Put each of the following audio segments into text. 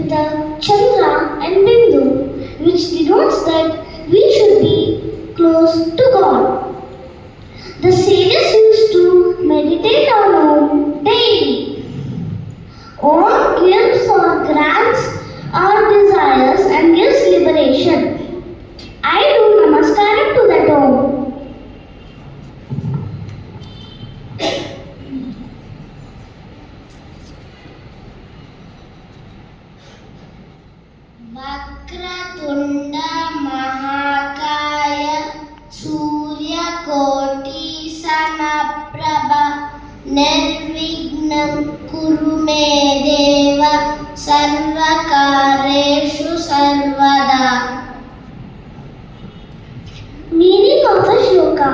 with the Chandra and Bindu, which denotes that we should be close to God. The sages used to meditate on Om daily. Om gives or grants our desires and gives liberation. I do namaskaram to that Om. Vakratunda महाकाय सूर्यकोटि समप्रभ निर्विघ्नं कुरु मे देव सर्वकार्येषु सर्वदा. Meaning of the shloka: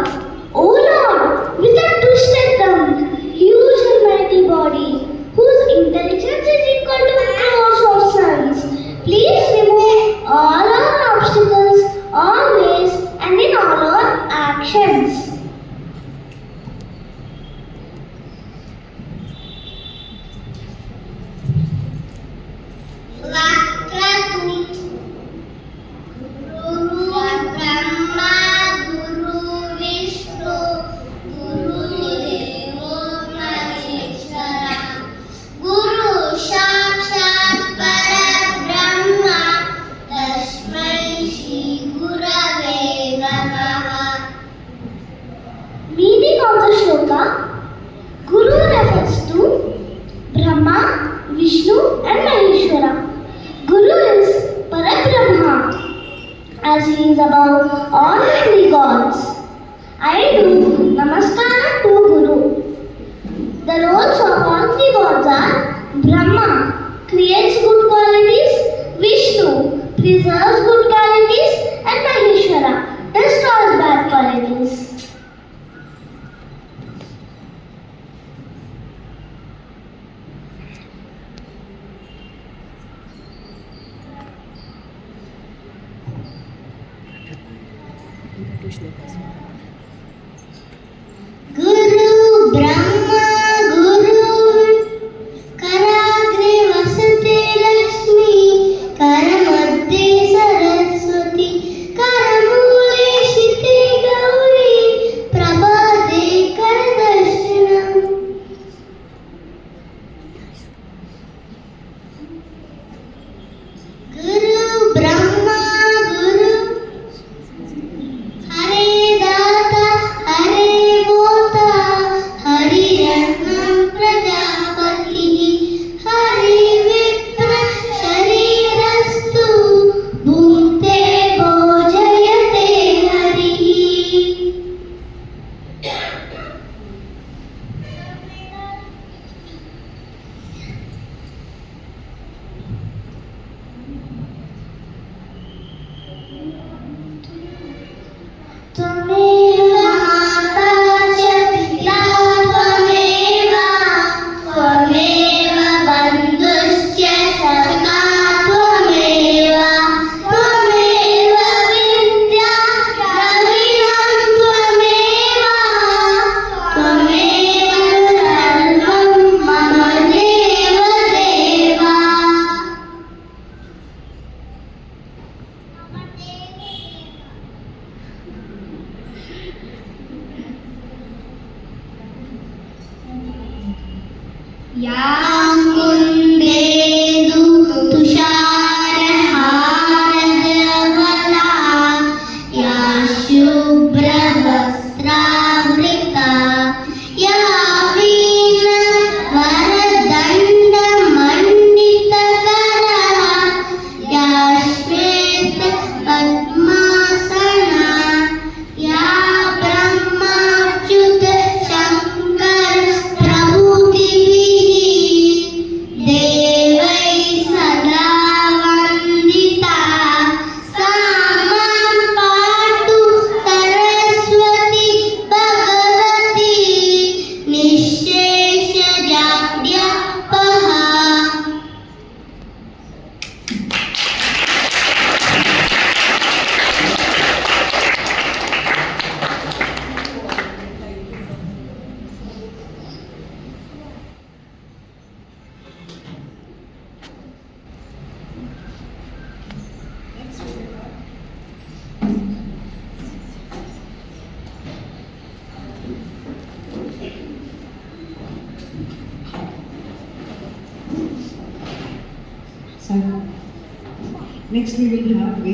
O Lord, with a twisted tongue, huge and mighty body, whose intelligence is equal to crores of suns, please remove all our obstacles, all ways, and in all our actions. Vakratunda गुरु ब्रह्मा गुरु विष्णु गुरुदेवो महेश्वरा गुरु साक्षात् परब्रह्म तस्मै श्री गुरवे नमः. Meaning of the shloka: Guru refers to Brahma, Vishnu, and Maheshwara. Guru is Parabrahma, as he is above all the three gods. I do namaskara to Guru. The roles of all three gods are: Brahma creates good qualities, Vishnu preserves good qualities, and Maheshwara destroys bad qualities. गुरु ब्रह्मा गुरु कराग्रे वसते लक्ष्मी करमध्ये सरस्वती करमूले शिते गौरी प्रभाते करदर्शनम्. गुरु ब्रह्मा गुरु हरे दाता हरे बोता हरिरत्नं प्रजापतिः हरि विप्र शरीरस्तु भुङ्क्ते भोजयते हरिः. त्वमेव माता च पिता त्वमेव त्वमेव बन्धुश्च सखा त्वमेव त्वमेव विद्या द्रविणं त्वमेव त्वमेव सर्वं मम देव देव. या कुन्देन्दु तुषारहारधवला या शुभ्रवस्त्रावृता या वीणवरदण्डमण्डितकरा या श्वेतपद्मासना या ब्रह्माच्युत Shankar प्रभृतिभिः Next we will have Ved.